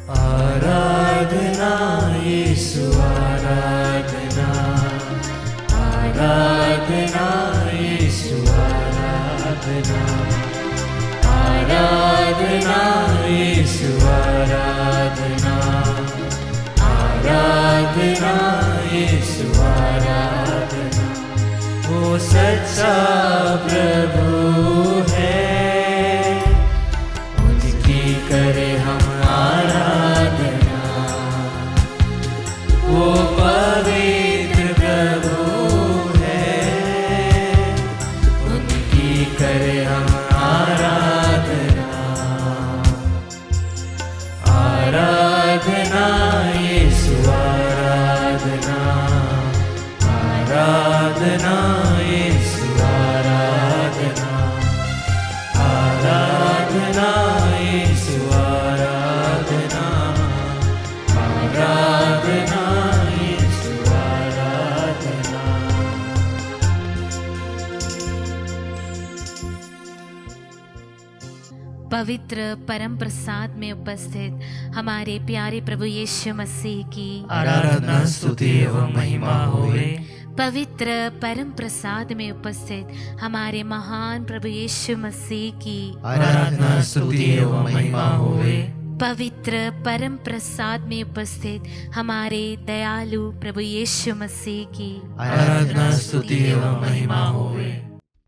आराधना यीशु आराधना, आराधना यीशु आराधना, आराधना यीशु आराधना, आराधना यीशु आराधना। वो सच्चा प्रभु है, उनकी करे हम आराधना। वो पवित्र प्रभु है, उनकी करे हम आराधना। आराधना यीशु आराधना, आराधना यीशु आराधना, आराधना यीशु आराधना, आराधना यीशु आराधना। पवित्र परम प्रसाद में उपस्थित हमारे प्यारे प्रभु यीशु मसीह की आराधना स्तुति एवं महिमा होवे। पवित्र परम प्रसाद में उपस्थित हमारे महान प्रभु यीशु मसीह की आराधना स्तुति एवं महिमा होवे। पवित्र परम प्रसाद में उपस्थित हमारे दयालु प्रभु यीशु मसीह की आराधना स्तुति एवं महिमा होवे।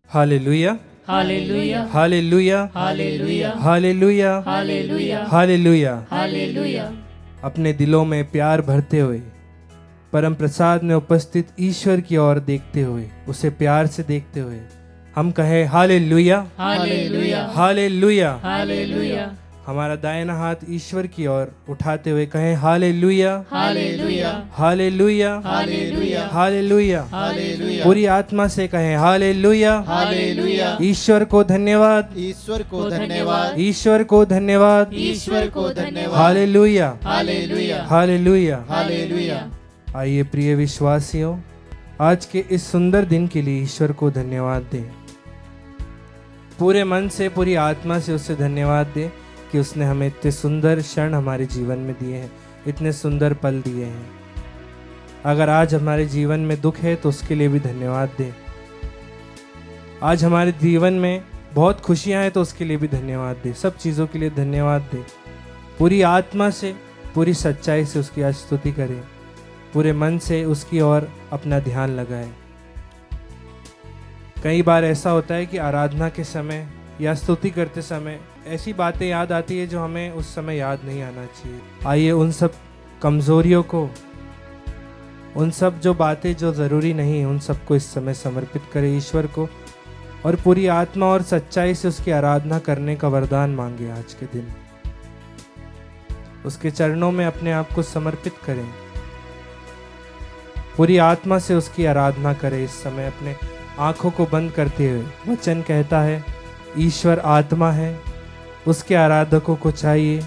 Hallelujah, hallelujah, hallelujah, hallelujah, hallelujah, hallelujah, hallelujah. Hallelujah. अपने दिलों में प्यार भरते हुए परम प्रसाद में उपस्थित ईश्वर की ओर देखते हुए, उसे प्यार से देखते हुए हम कहें हालेलुया, हालेलुया, हालेलुया। हालेलुया, हमारा दाहिना हाथ ईश्वर की ओर उठाते हुए कहें hallelujah, hallelujah, hallelujah, hallelujah, hallelujah. Hallelujah, पूरी आत्मा से कहें हालेलुया, हालेलुया। ईश्वर को धन्यवाद, ईश्वर को धन्यवाद, ईश्वर को धन्यवाद, ईश्वर को धन्यवाद। Hallelujah, hallelujah, hallelujah. हालेलुया। आइए प्रिय विश्वासियों, आज के इस सुंदर दिन के लिए ईश्वर को धन्यवाद दें। पूरे मन से, पूरी आत्मा से उसे धन्यवाद दें कि उसने हमें इतने सुंदर क्षण हमारे जीवन में दिए हैं, इतने सुंदर पल दिए हैं। अगर आज हमारे जीवन में दुख है तो उसके लिए भी धन्यवाद दें। आज हमारे जीवन में बहुत खुशियां हैं तो उसके लिए भी धन्यवाद दें। सब चीज़ों के लिए धन्यवाद दें। पूरी आत्मा से, पूरी सच्चाई से उसकी आज स्तुति करें। पूरे मन से उसकी ओर अपना ध्यान लगाएं। कई बार ऐसा होता है कि आराधना के समय या स्तुति करते समय ऐसी बातें याद आती है जो हमें उस समय याद नहीं आना चाहिए। आइए उन सब कमज़ोरियों को, उन सब जो बातें जो ज़रूरी नहीं, उन सबको इस समय समर्पित करें ईश्वर को और पूरी आत्मा और सच्चाई से उसकी आराधना करने का वरदान मांगे। आज के दिन उसके चरणों में अपने आप को समर्पित करें। पूरी आत्मा से उसकी आराधना करें। इस समय अपने आंखों को बंद करते हुए वचन कहता है ईश्वर आत्मा है, उसके आराधकों को चाहिए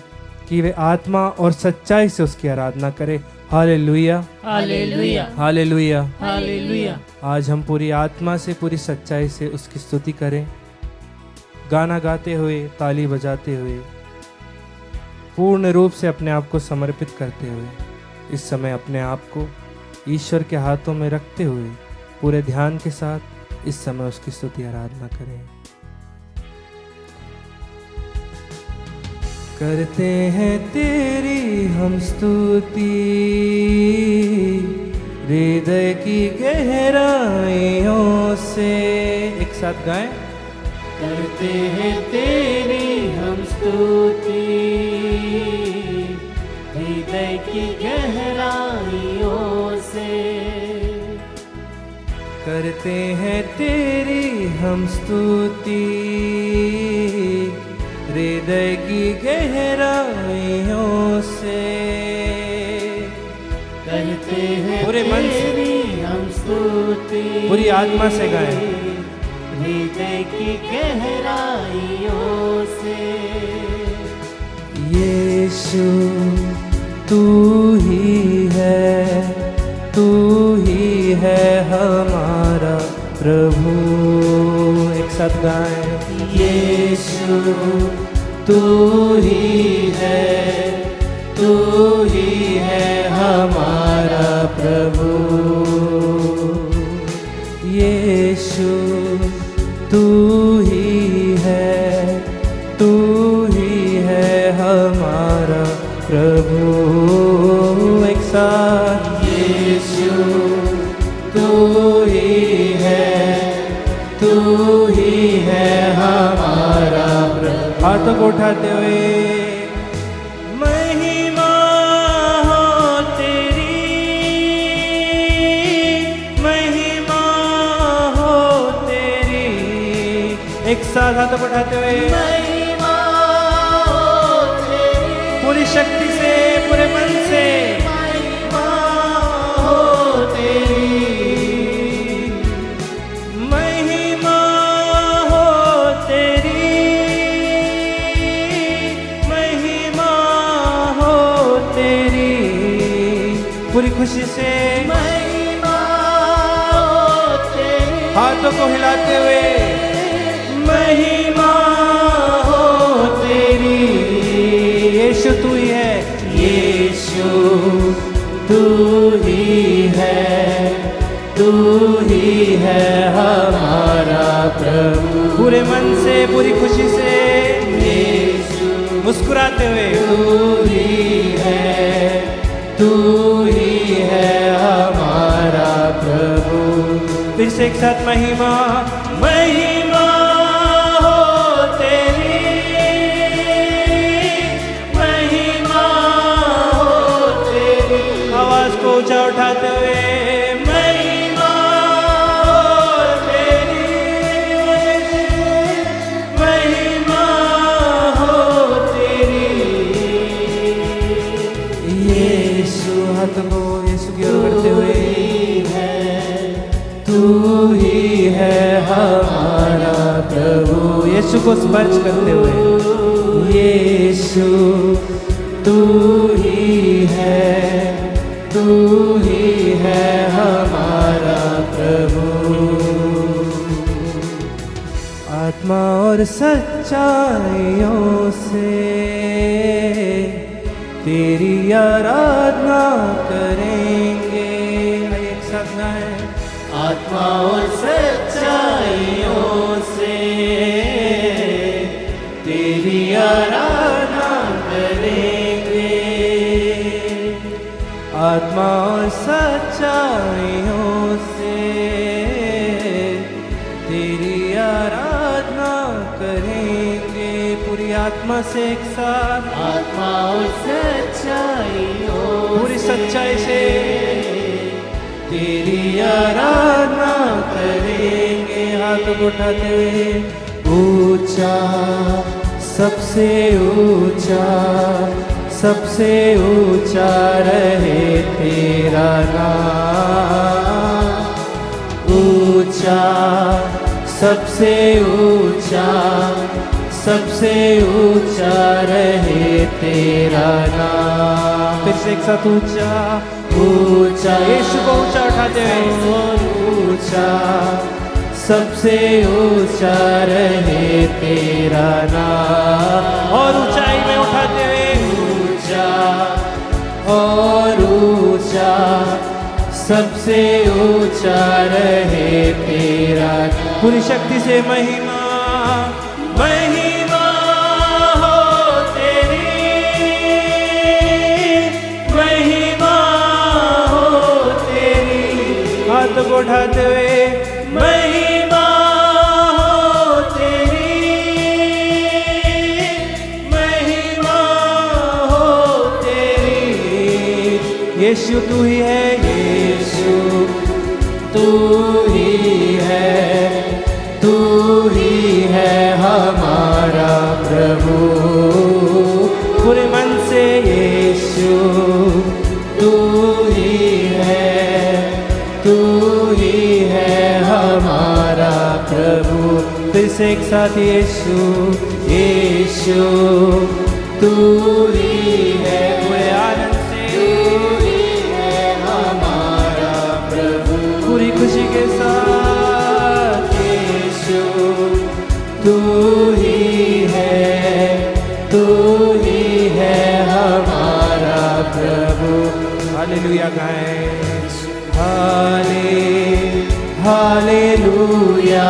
कि वे आत्मा और सच्चाई से उसकी आराधना करें। Hallelujah, hallelujah, hallelujah, hallelujah. आज हम पूरी आत्मा से, पूरी सच्चाई से उसकी स्तुति करें। गाना गाते हुए, ताली बजाते हुए, पूर्ण रूप से अपने आप को समर्पित करते हुए इस समय अपने आप को ईश्वर के हाथों में रखते हुए पूरे ध्यान के साथ इस समय उसकी स्तुति आराधना करें। करते हैं तेरी हम स्तुति, हृदय की गहराइयों से। एक साथ गाएं। करते हैं तेरी हम स्तुति, हृदय की गहराइयों से। करते हैं तेरी हम स्तुति, हृदय की गहराइयों से। करते हैं पूरे मन से, तेरी हम स्तुति, पूरी आत्मा से गाएं। हृदय की गहराइयों से। यीशु तू ही है, तू ही है हमारा प्रभु। एक साथ गाएं। यीशु तू ही है, तू प्रभु एक साथ यीशु तू ही है हमारा प्रभु। हाथों को उठाते हुए महिमा हो तेरी, महिमा हो तेरी। एक साथ हाथों को उठाते हुए महिमा हो तेरी, पूरी शक्ति से, पूरे मन से महिमा हो तेरी, महिमा हो तेरी, महिमा हो तेरी। पूरी खुशी से महिमा हो तेरी, हाथों को हिलाते हुए महिमा हो तेरी। यीशु तू ही है, यीशु तू ही है हमारा प्रभु। पूरे मन से, पूरी खुशी से यीशु मुस्कुराते हुए तू ही है हमारा प्रभु। फिर से एक साथ महिमा, महिमा हो तेरी, महिमा हो तेरी। आवाज को ऊंचा उठाते हुए महिमा हो तेरी, महिमा हो तेरी। यीशु हाथों को यीशु की ओर करते हुए तू ही है हमारा प्रभु। यीशु को स्पर्श करते हुए यीशु तू ही है हमारा प्रभु। आत्मा और सच्चाइयों से तेरी आराधना करेंगे। एक साथ गाएं। आत्मा और सच्चाइयों से तेरी आराधना करेंगे। आत्मा और सच्चाइयों से तेरी आराधना करेंगे। पूरी आत्मा से एक साथ, आत्मा और सच्चाइयों पूरी सच्चाई से तेरी आराधना करेंगे। हाथों को उठाते हुए ऊंचा, सबसे ऊंचा, सबसे ऊंचा रहे तेरा नाम। ऊंचा, सबसे ऊंचा, सबसे ऊंचा रहे तेरा नाम। फिर से एक साथ ऊंचा, ऊंचा, यीशु को ऊंचा उठाते हुए और ऊंचा, सबसे ऊंचा रहे तेरा नाम। और ऊंचाई में उठाते हुए ऊंचा और ऊंचा, सबसे ऊंचा रहे तेरा नाम। पूरी शक्ति से महिमा, महिमा हो तेरी, महिमा हो तेरी। हाथों को उठाते हुए महिमा हो तेरी, महिमा हो तेरी। यीशु तू ही है, यीशु तू ही है हमारा प्रभु। पूरे मन से यीशु तू ही है हमारा प्रभु। फिर से एक साथ यीशु, यीशु तू ही है, पूरे आनंद से, तू ही है हमारा प्रभु। पूरी खुशी के साथ यीशु तू ही है हमारा प्रभु। हालेलुया गाएं। हालेलुया,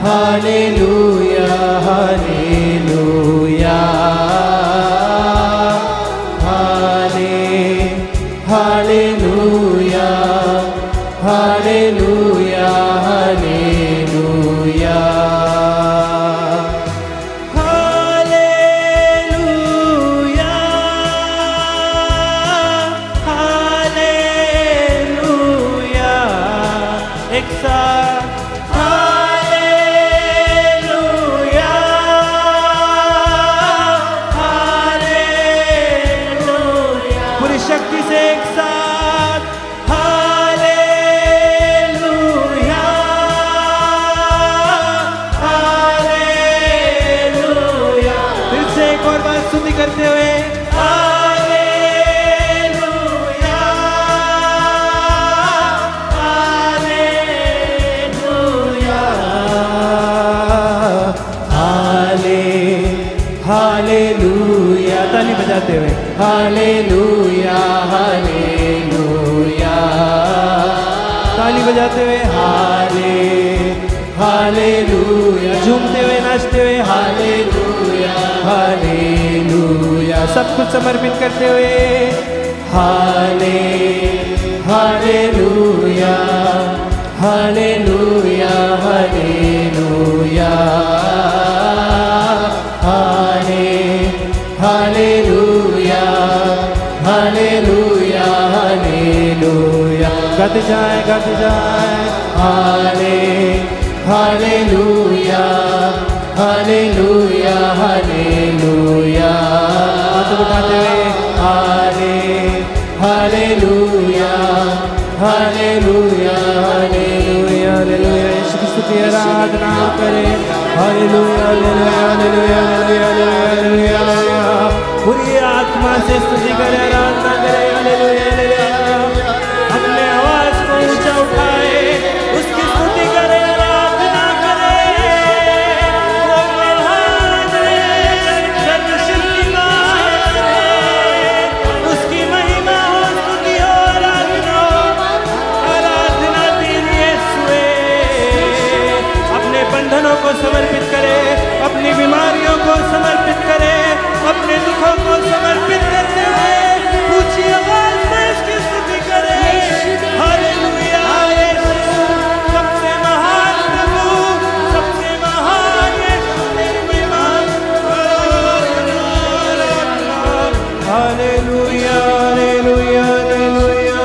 हालेलुया, हालेलुया, करते हुए हालेलुया हालेलुया हालेलुया ताली बजाते हुए हालेलुया हालेलुया ताली बजाते हुए हालेलुया झूमते हुए नाचते हुए हालेलुया हालेलुया सब कुछ समर्पित करते हुए hallelujah hallelujah hallelujah hallelujah hallelujah hallelujah गाते जाए हालेलुया हालेलुया हालेलुया हाथ उठाते हुए हालेलुया हालेलुया हालेलुया हालेलुया यीशु क्रिस्त की आराधना करें hallelujah hallelujah hallelujah hallelujah hallelujah पूरी आत्मा से स्तुति करें आराधना करें हालेलुया हालेलुया अपने आवाज को ऊंचा उठाए उसकी स्तुति करें आराधना करें वो महान है सर्वशक्तिमान है उसकी महिमा हो स्तुति हो आराधना तेरी यीशुए अपने बंधनों को समर्पित करें अपनी बीमारियों को समर्पित करें अपने दुखों को समर्पित करते हुए ऊंची आवाज में इसकी स्तुति करें हालेलुया यीशु सबसे महान प्रभु सबसे महान यीशु तेरी महिमा हालेलुया हालेलुया हालेलुया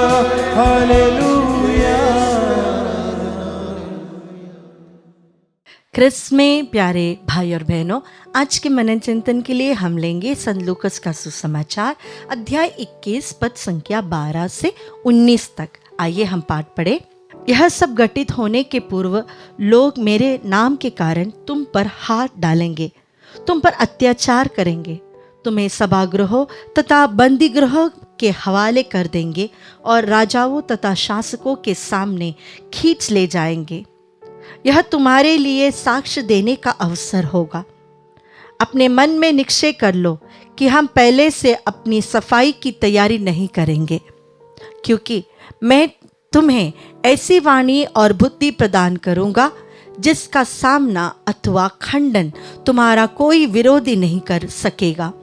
हालेलुया। क्रिस्त में प्यारे भाई और बहनों, आज के मनन चिंतन के लिए हम लेंगे संत लूकास का सुसमाचार अध्याय 21 पद संख्या 12 से 19 तक। आइए हम पाठ पढ़े। यह सब घटित होने के पूर्व लोग मेरे नाम के कारण तुम पर हाथ डालेंगे, तुम पर अत्याचार करेंगे, तुम्हें सभागृहों तथा बंदीगृहों के हवाले कर देंगे और राजाओं तथा शासकों के सामने खींच ले जाएंगे। यह तुम्हारे लिए साक्ष्य देने का अवसर होगा। अपने मन में निश्चय कर लो कि हम पहले से अपनी सफाई की तैयारी नहीं करेंगे, क्योंकि मैं तुम्हें ऐसी वाणी और बुद्धि प्रदान करूंगा जिसका सामना अथवा खंडन तुम्हारा कोई विरोधी नहीं कर सकेगा।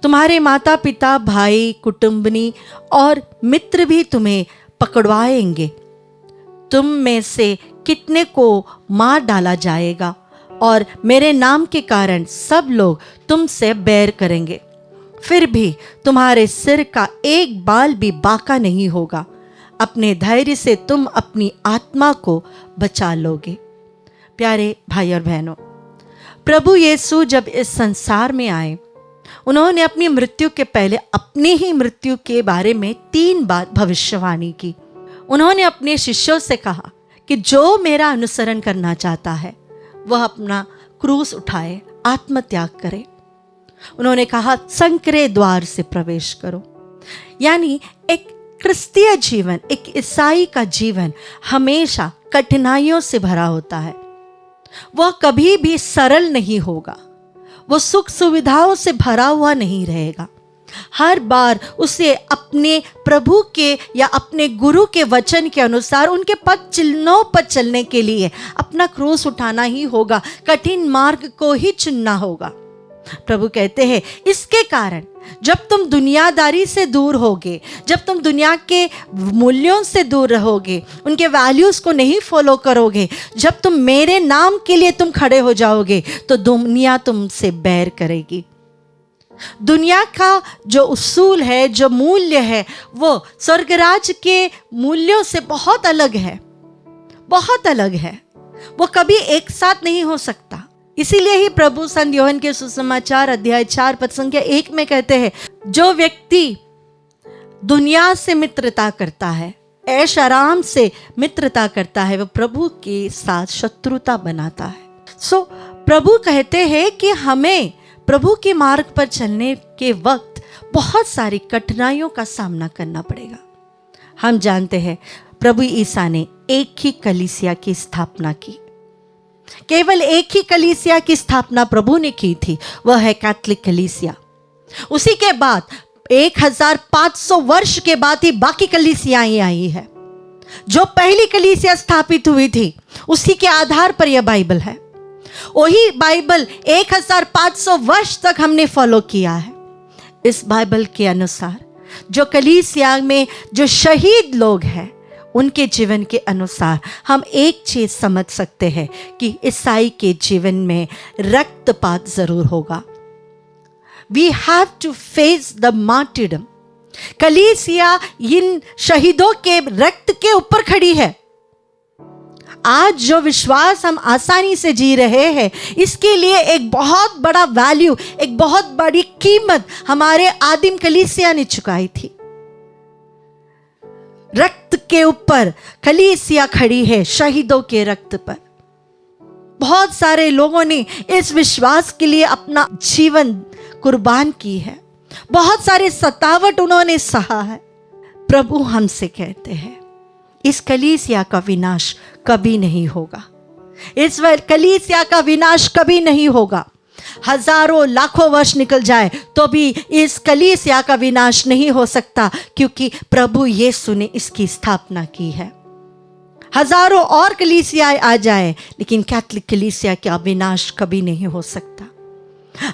तुम्हारे माता पिता, भाई, कुटुंबनी और मित्र भी तुम्हें पकड़वाएंगे। तुम में से कितने को मार डाला जाएगा और मेरे नाम के कारण सब लोग तुमसे बैर करेंगे। फिर भी तुम्हारे सिर का एक बाल भी बाका नहीं होगा। अपने धैर्य से तुम अपनी आत्मा को बचा लोगे। प्यारे भाई और बहनों, प्रभु यीशु जब इस संसार में आए, उन्होंने अपनी मृत्यु के पहले अपनी ही मृत्यु के बारे में 3 बार भविष्यवाणी की। उन्होंने अपने शिष्यों से कहा कि जो मेरा अनुसरण करना चाहता है वह अपना क्रूस उठाए, आत्मत्याग करे। उन्होंने कहा संकरे द्वार से प्रवेश करो। यानी एक क्रिस्तीय जीवन, एक ईसाई का जीवन हमेशा कठिनाइयों से भरा होता है। वह कभी भी सरल नहीं होगा, वो सुख सुविधाओं से भरा हुआ नहीं रहेगा। हर बार उसे अपने प्रभु के या अपने गुरु के वचन के अनुसार उनके पद चिन्हों पर चलने के लिए अपना क्रूस उठाना ही होगा, कठिन मार्ग को ही चुनना होगा। प्रभु कहते हैं इसके कारण जब तुम दुनियादारी से दूर होगे, जब तुम दुनिया के मूल्यों से दूर रहोगे, उनके वैल्यूज़ को नहीं फॉलो करोगे, जब तुम मेरे नाम के लिए तुम खड़े हो जाओगे तो दुनिया तुमसे बैर करेगी। दुनिया का जो उसूल है, जो मूल्य है, वो स्वर्गराज के मूल्यों से बहुत अलग है, बहुत अलग है। वो कभी एक साथ नहीं हो सकता। इसीलिए ही प्रभु संत यूहन्ना के सुसमाचार अध्याय 4 पद संख्या 1 में कहते हैं, जो व्यक्ति दुनिया से मित्रता करता है, ऐश आराम से मित्रता करता है, वह प्रभु के साथ शत्रुता बनाता है। प्रभु कहते हैं कि हमें प्रभु के मार्ग पर चलने के वक्त बहुत सारी कठिनाइयों का सामना करना पड़ेगा। हम जानते हैं प्रभु ईसा ने एक ही कलीसिया की स्थापना की, केवल एक ही कलीसिया की स्थापना प्रभु ने की थी, वह है कैथोलिक कलीसिया। उसी के बाद 1500 वर्ष के बाद ही बाकी कलीसियाएं आई है। जो पहली कलीसिया स्थापित हुई थी उसी के आधार पर यह बाइबल है। वही बाइबल 1500 वर्ष तक हमने फॉलो किया है। इस बाइबल के अनुसार जो कलीसिया में जो शहीद लोग हैं उनके जीवन के अनुसार हम एक चीज समझ सकते हैं कि ईसाई के जीवन में रक्तपात जरूर होगा। We have to face the martyrdom। कलीसिया इन शहीदों के रक्त के ऊपर खड़ी है। आज जो विश्वास हम आसानी से जी रहे हैं, इसके लिए एक बहुत बड़ा वैल्यू, एक बहुत बड़ी कीमत हमारे आदिम कलीसिया ने चुकाई थी। रक्त के ऊपर कलीसिया खड़ी है, शहीदों के रक्त पर। बहुत सारे लोगों ने इस विश्वास के लिए अपना जीवन कुर्बान की है। बहुत सारे सतावट उन्होंने सहा है। प्रभु हमसे कहते हैं इस कलीसिया का विनाश कभी नहीं होगा। इस कलीसिया का विनाश कभी नहीं होगा। हजारों लाखों वर्ष निकल जाए तो भी इस कलीसिया का विनाश नहीं हो सकता, क्योंकि प्रभु यीशु ने इसकी स्थापना की है। हजारों और कलीसियाएं आ जाए लेकिन कैथोलिक कलीसिया का विनाश कभी नहीं हो सकता।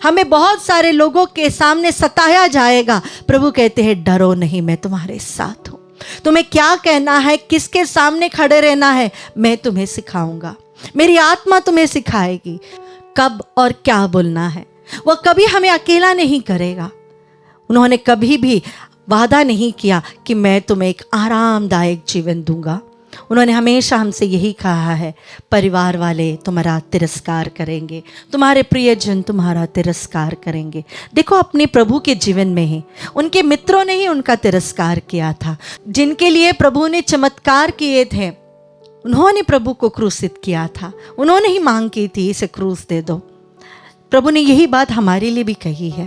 हमें बहुत सारे लोगों के सामने सताया जाएगा। प्रभु कहते हैं डरो नहीं, मैं तुम्हारे साथ हूं। तुम्हें क्या कहना है, किसके सामने खड़े रहना है, मैं तुम्हें सिखाऊंगा। मेरी आत्मा तुम्हें सिखाएगी कब और क्या बोलना है। वह कभी हमें अकेला नहीं करेगा। उन्होंने कभी भी वादा नहीं किया कि मैं तुम्हें एक आरामदायक जीवन दूंगा। उन्होंने हमेशा हमसे यही कहा है, परिवार वाले तुम्हारा तिरस्कार करेंगे, तुम्हारे प्रियजन तुम्हारा तिरस्कार करेंगे। देखो अपने प्रभु के जीवन में ही उनके मित्रों ने ही उनका तिरस्कार किया था। जिनके लिए प्रभु ने चमत्कार किए थे उन्होंने प्रभु को क्रूसित किया था। उन्होंने ही मांग की थी इसे क्रूस दे दो। प्रभु ने यही बात हमारे लिए भी कही है,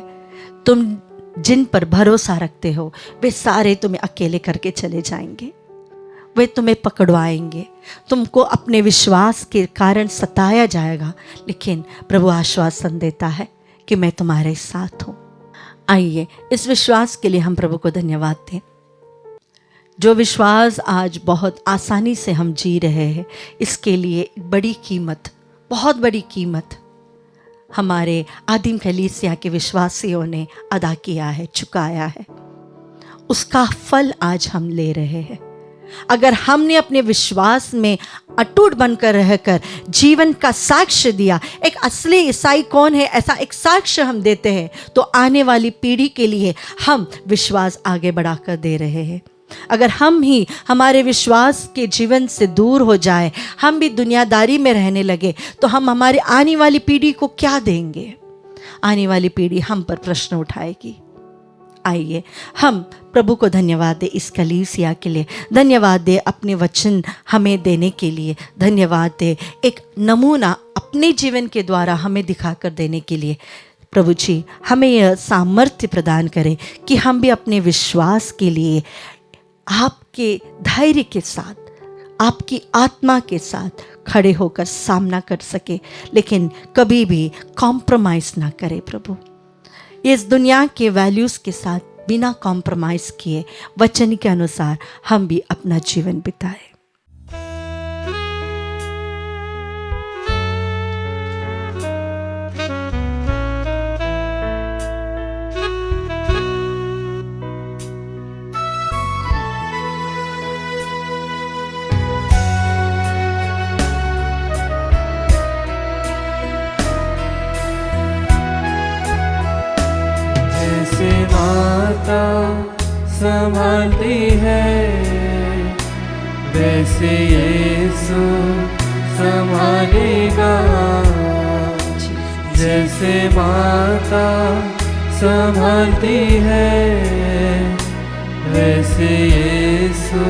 तुम जिन पर भरोसा रखते हो वे सारे तुम्हें अकेले करके चले जाएंगे, वे तुम्हें पकड़वाएंगे, तुमको अपने विश्वास के कारण सताया जाएगा, लेकिन प्रभु आश्वासन देता है कि मैं तुम्हारे साथ हूँ। आइए इस विश्वास के लिए हम प्रभु को धन्यवाद दें। जो विश्वास आज बहुत आसानी से हम जी रहे हैं, इसके लिए बड़ी कीमत, बहुत बड़ी कीमत हमारे आदिम कलीसिया के विश्वासियों ने अदा किया है, चुकाया है। उसका फल आज हम ले रहे हैं। अगर हमने अपने विश्वास में अटूट बनकर रहकर जीवन का साक्ष्य दिया, एक असली ईसाई कौन है ऐसा एक साक्ष्य हम देते हैं, तो आने वाली पीढ़ी के लिए हम विश्वास आगे बढ़ाकर दे रहे हैं। अगर हम ही हमारे विश्वास के जीवन से दूर हो जाए, हम भी दुनियादारी में रहने लगे, तो हम हमारे आने वाली पीढ़ी को क्या देंगे? आने वाली पीढ़ी हम पर प्रश्न उठाएगी। आइए हम प्रभु को धन्यवाद दे इस कलीसिया के लिए, धन्यवाद दे अपने वचन हमें देने के लिए, धन्यवाद दे एक नमूना अपने जीवन के द्वारा हमें दिखाकर देने के लिए। प्रभु जी हमें यह सामर्थ्य प्रदान करें कि हम भी अपने विश्वास के लिए आपके धैर्य के साथ, आपकी आत्मा के साथ खड़े होकर सामना कर सके, लेकिन कभी भी कॉम्प्रोमाइज़ ना करें। प्रभु इस दुनिया के वैल्यूज़ के साथ बिना कॉम्प्रोमाइज़ किए वचन के अनुसार हम भी अपना जीवन बिताएं। माता संभालती है वैसे यीशु संभालेगा। जैसे माता संभालती है वैसे यीशु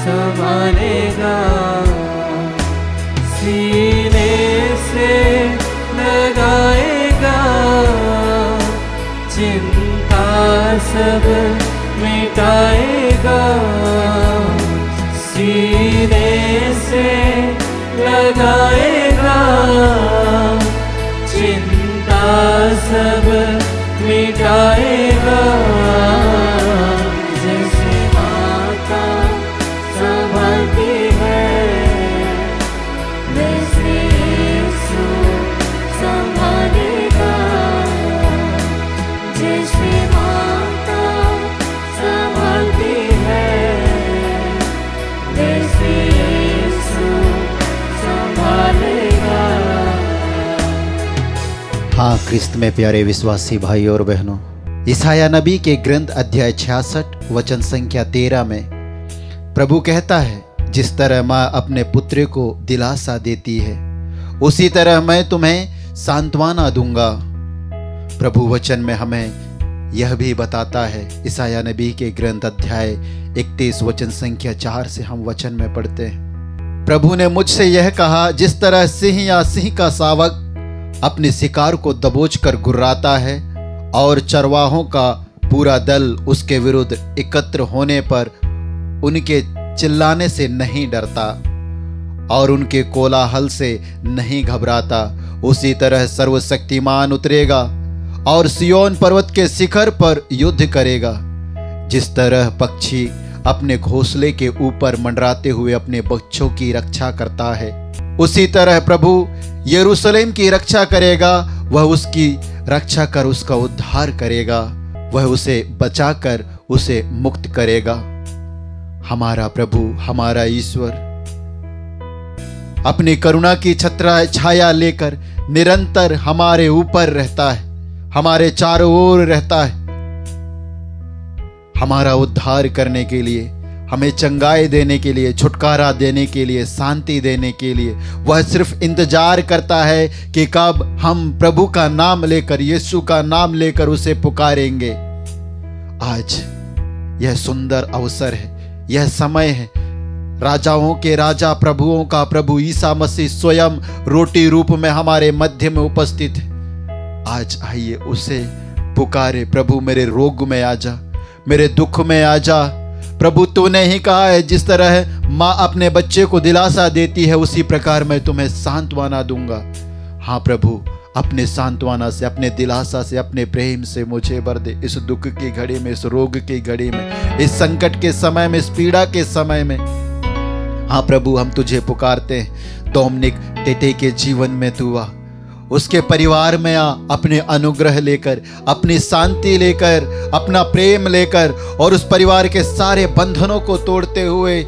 संभालेगा। सीने से लगाएगा चिंता सब मिटाएगा, सीने से लगाएगा, चिंता सब मिटाएगा। जैसे माता संभालती है, वैसे यीशु संभालेगा। जैसे माता संभालती है, वैसे यीशु संभालेगा। हाँ, ख्रिस्त में प्यारे विश्वासी भाई और बहनों, यशायाह नबी के ग्रंथ अध्याय 66 वचन संख्या 13 में प्रभु कहता है, जिस तरह माँ अपने पुत्र को दिलासा देती है, उसी तरह मैं तुम्हें सांत्वना दूंगा। प्रभु वचन में हमें यह भी बताता है, यशायाह नबी के ग्रंथ अध्याय 31 वचन संख्या 4 से हम वचन में पढ़ते हैं, प्रभु ने मुझसे यह कहा, जिस तरह सिंह या सिंह का शावक अपने शिकार को दबोच कर गुर्राता है और चरवाहों का पूरा दल उसके विरुद्ध एकत्र होने पर उनके चिल्लाने से नहीं डरता और उनके कोलाहल से नहीं घबराता, उसी तरह सर्वशक्तिमान उतरेगा और सियोन पर्वत के शिखर पर युद्ध करेगा। जिस तरह पक्षी अपने घोंसले के ऊपर मंडराते हुए अपने बच्चों की रक्षा करता है, उसी तरह प्रभु यरूशलेम की रक्षा करेगा। वह उसकी रक्षा कर उसका उद्धार करेगा, वह उसे बचाकर उसे मुक्त करेगा। हमारा प्रभु, हमारा ईश्वर अपनी करुणा की छत्र छाया लेकर निरंतर हमारे ऊपर रहता है, हमारे चारों ओर रहता है, हमारा उद्धार करने के लिए, हमें चंगाई देने के लिए, छुटकारा देने के लिए, शांति देने के लिए। वह सिर्फ इंतजार करता है कि कब हम प्रभु का नाम लेकर, यीशु का नाम लेकर उसे पुकारेंगे। आज यह सुंदर अवसर है, यह समय है। राजाओं के राजा, प्रभुओं का प्रभु ईसा मसीह स्वयं रोटी रूप में हमारे मध्य में उपस्थित है। आज आइए उसे पुकारे, प्रभु मेरे रोग में आजा, मेरे दुख में आजा। प्रभु तूने ही कहा है, जिस तरह माँ अपने बच्चे को दिलासा देती है, उसी प्रकार मैं तुम्हें सांत्वना दूंगा। हाँ प्रभु, अपने सांत्वना से, अपने दिलासा से, अपने प्रेम से मुझे भर दे इस दुख की घड़ी में, इस रोग की घड़ी में, इस संकट के समय में, इस पीड़ा के समय में। हाँ प्रभु, हम तुझे पुकारते हैं। डोमिनिक टेटे के जीवन में तू आ, उसके परिवार में आ, अपने अनुग्रह लेकर, अपनी शांति लेकर, अपना प्रेम लेकर, और उस परिवार के सारे बंधनों को तोड़ते हुए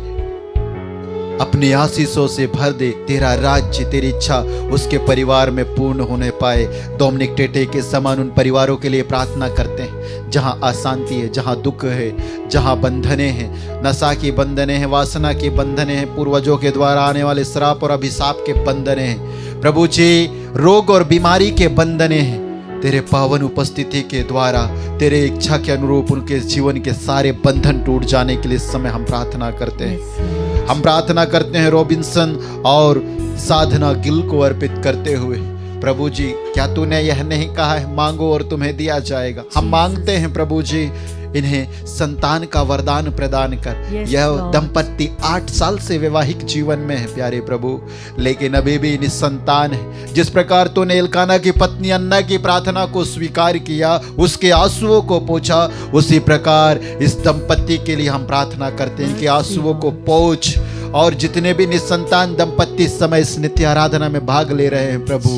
अपनी आशीषों से भर दे। तेरा राज्य, तेरी इच्छा उसके परिवार में पूर्ण होने पाए। डोमिनिक टेटे के समान उन परिवारों के लिए प्रार्थना करते हैं जहां अशांति है, जहां दुख है, जहां बंधने हैं, नशा की बंधने हैं, वासना की बंधने हैं, पूर्वजों के द्वारा आने वाले श्राप और अभिशाप के बंधने हैं। प्रभु जी, रोग और बीमारी के बंधने हैं। तेरे पावन उपस्थिति के द्वारा, तेरे इच्छा के अनुरूप उनके जीवन के सारे बंधन टूट जाने के लिए इस समय हम प्रार्थना करते हैं। हम प्रार्थना करते हैं रॉबिन्सन और साधना गिल को अर्पित करते हुए। प्रभु जी, क्या तूने यह नहीं कहा है, मांगो और तुम्हें दिया जाएगा? हम मांगते हैं प्रभु जी, इन्हें संतान का वरदान प्रदान कर। यह दंपत्ति 8 साल से वैवाहिक जीवन में है प्यारे प्रभु, लेकिन अभी भी निसंतान है। जिस प्रकार तूने एल्काना की पत्नी अन्ना की प्रार्थना को स्वीकार किया, उसके आंसुओं को पोंछा, उसी प्रकार इस दंपत्ति के लिए हम प्रार्थना करते हैं कि आंसुओं को पोंछ। और जितने भी निसंतान दंपत्ति इस समय इस नित्य आराधना में भाग ले रहे हैं प्रभु,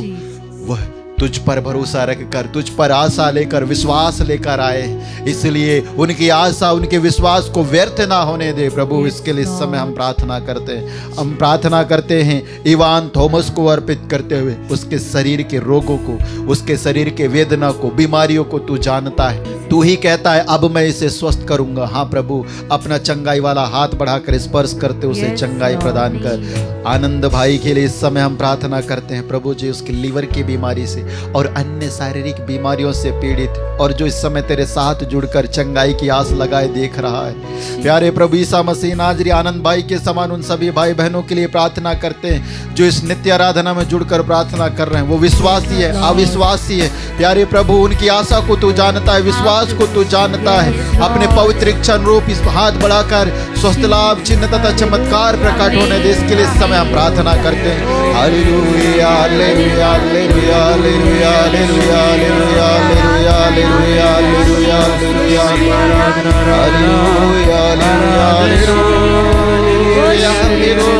वह तुझ पर भरोसा रखकर, तुझ पर आशा लेकर, विश्वास लेकर आए, इसलिए उनकी आशा, उनके विश्वास को व्यर्थ ना होने दे प्रभु। इसके लिए इस समय हम प्रार्थना करते हैं। हम प्रार्थना करते हैं इवान थॉमस को अर्पित करते हुए, उसके शरीर के रोगों को, उसके शरीर के वेदना को, बीमारियों को तू जानता है। तू ही कहता है अब मैं इसे स्वस्थ करूंगा। हाँ प्रभु, अपना चंगाई वाला हाथ बढ़ाकर स्पर्श करते उसे चंगाई प्रदान कर। आनंद भाई के लिए इस समय हम प्रार्थना करते हैं प्रभु जी, उसकी लीवर की बीमारी से और अन्य शारीरिक बीमारियों से पीड़ित, और जो इस समय तेरे साथ जुड़कर चंगाई की आस लगाए देख रहा है। प्यारे प्रभु ईसा मसीह नाजरी, आनंद भाई के समान उन सभी भाई बहनों के लिए प्रार्थना करते हैं जो इस नित्य आराधना में जुड़कर प्रार्थना कर रहे हैं, वो विश्वासी है, अविश्वासी है। प्यारे प्रभु, उनकी आशा को तू जानता है, विश्वास को तू जानता है। अपने पवित्र इच्छा अनुरूप इस हाथ बढ़ाकर स्वस्थ लाभ, चिन्ह तथा चमत्कार प्रकट होने दे, इसके लिए इस समय हम प्रार्थना करते हैं। Hallelujah hallelujah hallelujah hallelujah hallelujah hallelujah hallelujah hallelujah hallelujah hallelujah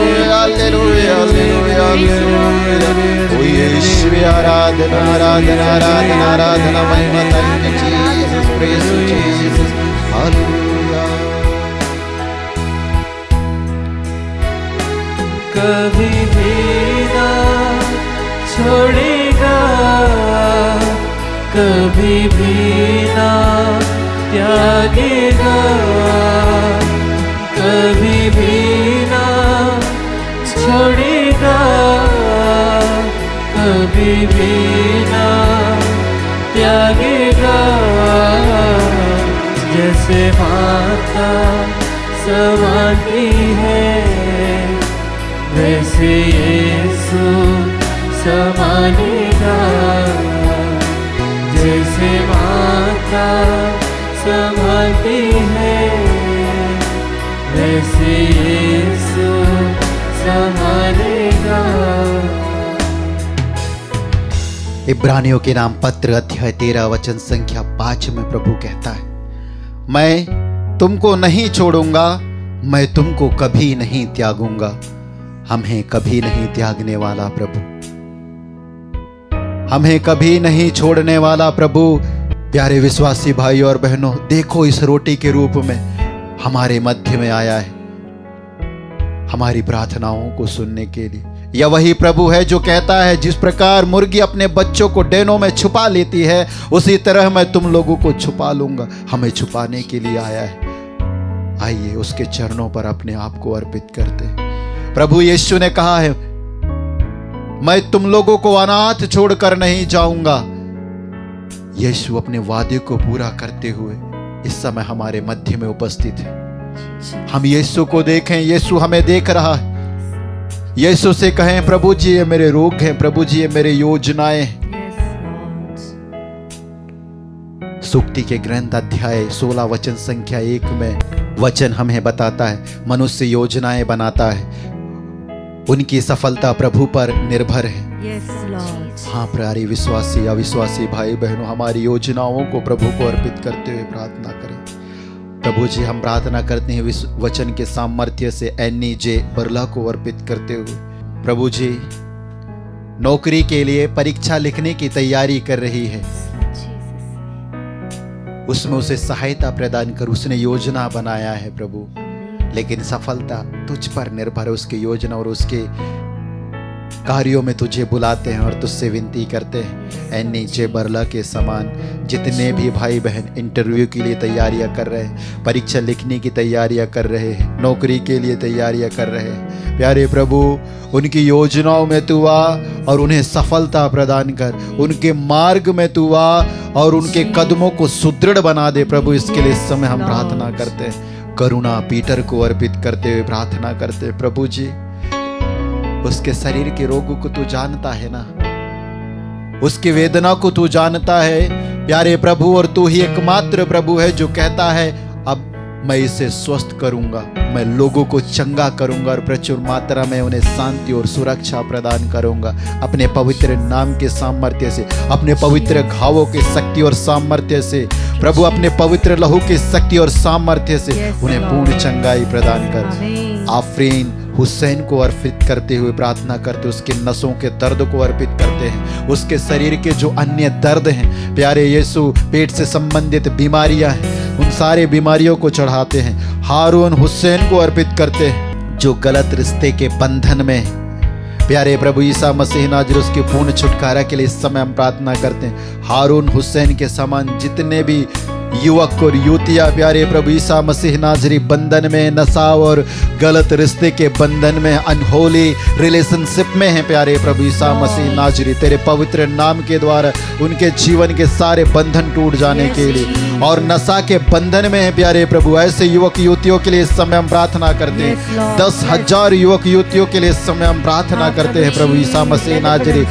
hallelujah hallelujah. ओ यीशु आराधना आराधना आराधना आराधना महिमा तेरी जीसस, प्रेज जीसस, हालेलुया। कभी भी ना छोड़ेगा, कभी भी ना त्यागेगा, कभी भी ना छोड़ेगा, कभी भी ना त्यागेगा। जैसे माता समाती है, वैसे यीशु समानेगा। जैसे माता संभालती है, वैसे यीशु संभालेगा। इब्रानियों के नाम पत्र अध्याय 13 वचन संख्या 5 में प्रभु कहता है, मैं तुमको नहीं छोड़ूंगा, मैं तुमको कभी नहीं त्यागूंगा। हमें कभी नहीं त्यागने वाला प्रभु, हमें कभी नहीं छोड़ने वाला प्रभु। प्यारे विश्वासी भाइयों और बहनों, देखो इस रोटी के रूप में हमारे मध्य में आया है, हमारी प्रार्थनाओं को सुनने के लिए। यह वही प्रभु है जो कहता है, जिस प्रकार मुर्गी अपने बच्चों को डेनों में छुपा लेती है, उसी तरह मैं तुम लोगों को छुपा लूंगा। हमें छुपाने के लिए आया है। आइए उसके चरणों पर अपने आप को अर्पित करते हैं। प्रभु यीशु ने कहा है, मैं तुम लोगों को अनाथ छोड़कर नहीं जाऊंगा। यीशु अपने वादे को पूरा करते हुए इस समय हमारे मध्य में उपस्थित है। हम यीशु को देखें, यीशु हमें देख रहा है। यीशु से कहें, प्रभु जी ये मेरे रोग हैं, प्रभु जी ये मेरे योजनाएं हैं। सूक्ति के ग्रंथ अध्याय 16 वचन संख्या 1 में वचन हमें बताता है, मनुष्य योजनाएं बनाता है, उनकी सफलता प्रभु पर निर्भर है। हाँ प्यारे विश्वासी अविश्वासी भाई बहनों, हमारी योजनाओं को प्रभु को अर्पित करते हुए प्रार्थना करें। प्रभु जी, हम प्रार्थना करते हैं वचन के सामर्थ्य से एनी जे बरला को अर्पित करते हुए। प्रभु जी, नौकरी के लिए परीक्षा लिखने की तैयारी कर रही है, उसमें उसे सहायता प्रदान कर। उसने योजना बनाया है प्रभु, लेकिन सफलता तुझ पर निर्भर है। उसकी योजना और उसके कार्यों में तुझे बुलाते हैं और तुझसे विनती करते हैं। एनी जे बरला के समान जितने भी भाई बहन इंटरव्यू के लिए तैयारियां कर रहे हैं, परीक्षा लिखने की तैयारियां कर रहे हैं, नौकरी के लिए तैयारियां कर रहे हैं, प्यारे प्रभु उनकी योजनाओं में तू आ और उन्हें सफलता प्रदान कर। उनके मार्ग में तू आ और उनके कदमों को सुदृढ़ बना दे प्रभु। इसके लिए इस समय हम प्रार्थना करते हैं। करुणा पीटर को अर्पित करते हुए प्रार्थना करते हैं। प्रभु जी, उसके शरीर के रोगों को तू जानता है ना, उसकी वेदना को तू जानता है प्यारे प्रभु, और तू ही एकमात्र प्रभु है जो कहता है अब मैं इसे स्वस्थ करूंगा, मैं लोगों को चंगा करूंगा और प्रचुर मात्रा में उन्हें शांति और सुरक्षा प्रदान करूंगा। अपने पवित्र नाम के सामर्थ्य से, अपने पवित्र घावों की शक्ति और सामर्थ्य से प्रभु, अपने पवित्र लहू की शक्ति और सामर्थ्य से उन्हें पूर्ण चंगाई प्रदान कर। आफरीन हुसैन को अर्पित करते हुए प्रार्थना करते, उसके नसों के दर्द को अर्पित करते हैं, उसके शरीर के जो अन्य दर्द हैं प्यारे यीशु, पेट से संबंधित बीमारियां हैं, उन सारे बीमारियों को चढ़ाते हैं। हारून हुसैन को अर्पित करते हैं जो गलत रिश्ते के बंधन में है। प्यारे प्रभु ईसा मसीह नाज़री, उसके पूर्ण छुटकारा के लिए इस समय हम प्रार्थना करते हैं। हारून हुसैन के समान जितने भी युवक और युवतियां प्यारे प्रभु ईसा मसीह नाज़री बंधन में, नशा और गलत रिश्ते के बंधन में, अनहोली रिलेशनशिप में हैं प्यारे प्रभु ईसा मसीह नाज़री, तेरे पवित्र नाम के द्वारा उनके जीवन के सारे बंधन टूट जाने के लिए और नशा के बंधन में है प्यारे प्रभु। ऐसे युवक युवतियों के लिए इस समय हम प्रार्थना करते हैं। 10,000 युवक युवतियों के लिए इस समय हम प्रार्थना करते हैं प्रभु ईसा मसीह नाजरी।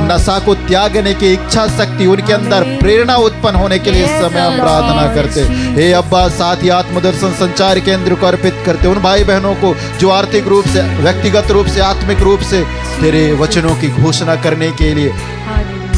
नशा को त्यागने की इच्छा शक्ति उनके अंदर प्रेरणा उत्पन्न होने के लिए इस समय हम प्रार्थना करते हैं। हे अब्बा, साथ ही आत्मदर्शन संचार केंद्र को अर्पित करते उन भाई बहनों को जो आर्थिक रूप से, व्यक्तिगत रूप से, आत्मिक रूप से तेरे वचनों की घोषणा करने के लिए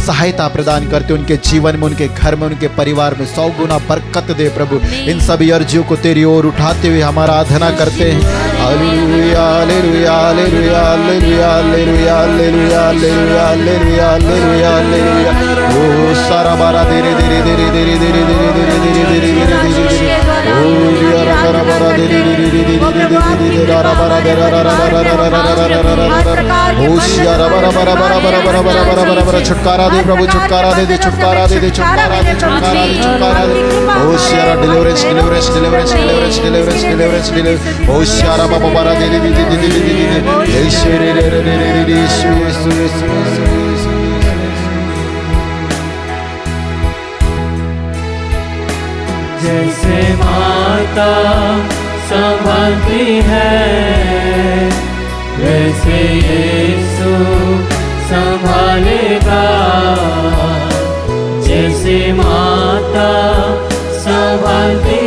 सहायता प्रदान करते, उनके जीवन में, उनके घर में, उनके परिवार में 100 गुना बरकत दे प्रभु। इन सभी अर्जियों को तेरी ओर उठाते हुए हम आराधना करते हैं। Hallelujah hallelujah hallelujah hallelujah hallelujah hallelujah hallelujah hallelujah hallelujah hallelujah. ओ सारा बारा धीरे धीरे धीरे धीरे धीरे धीरे धीरे धीरे धीरे धीरे धीरे ओ यारा बारा बारा धीरे धीरे धीरे धीरे धीरे रारा बारा धीरे रारा ओ यारा बारा बारा बारा बारा बारा बारा बारा बारा छुटकारा दे प्रभु, छुटकारा दे दे, छुटकारा दे दे, छुटकारा दे, छुटकारा दे, छुटकारा दे। ओ शियारा deliverance deliverance deliverance deliverance deliverance deliverance deliverance. ओ शियारा बाबा बारा दे दे दे दे दे दे दे। यीशु रे रे रे रे रे रे यीशु यीशु यीशु। जैसे माता संभालती है वैसे यीशु संभालेगा। जैसे माता संभालती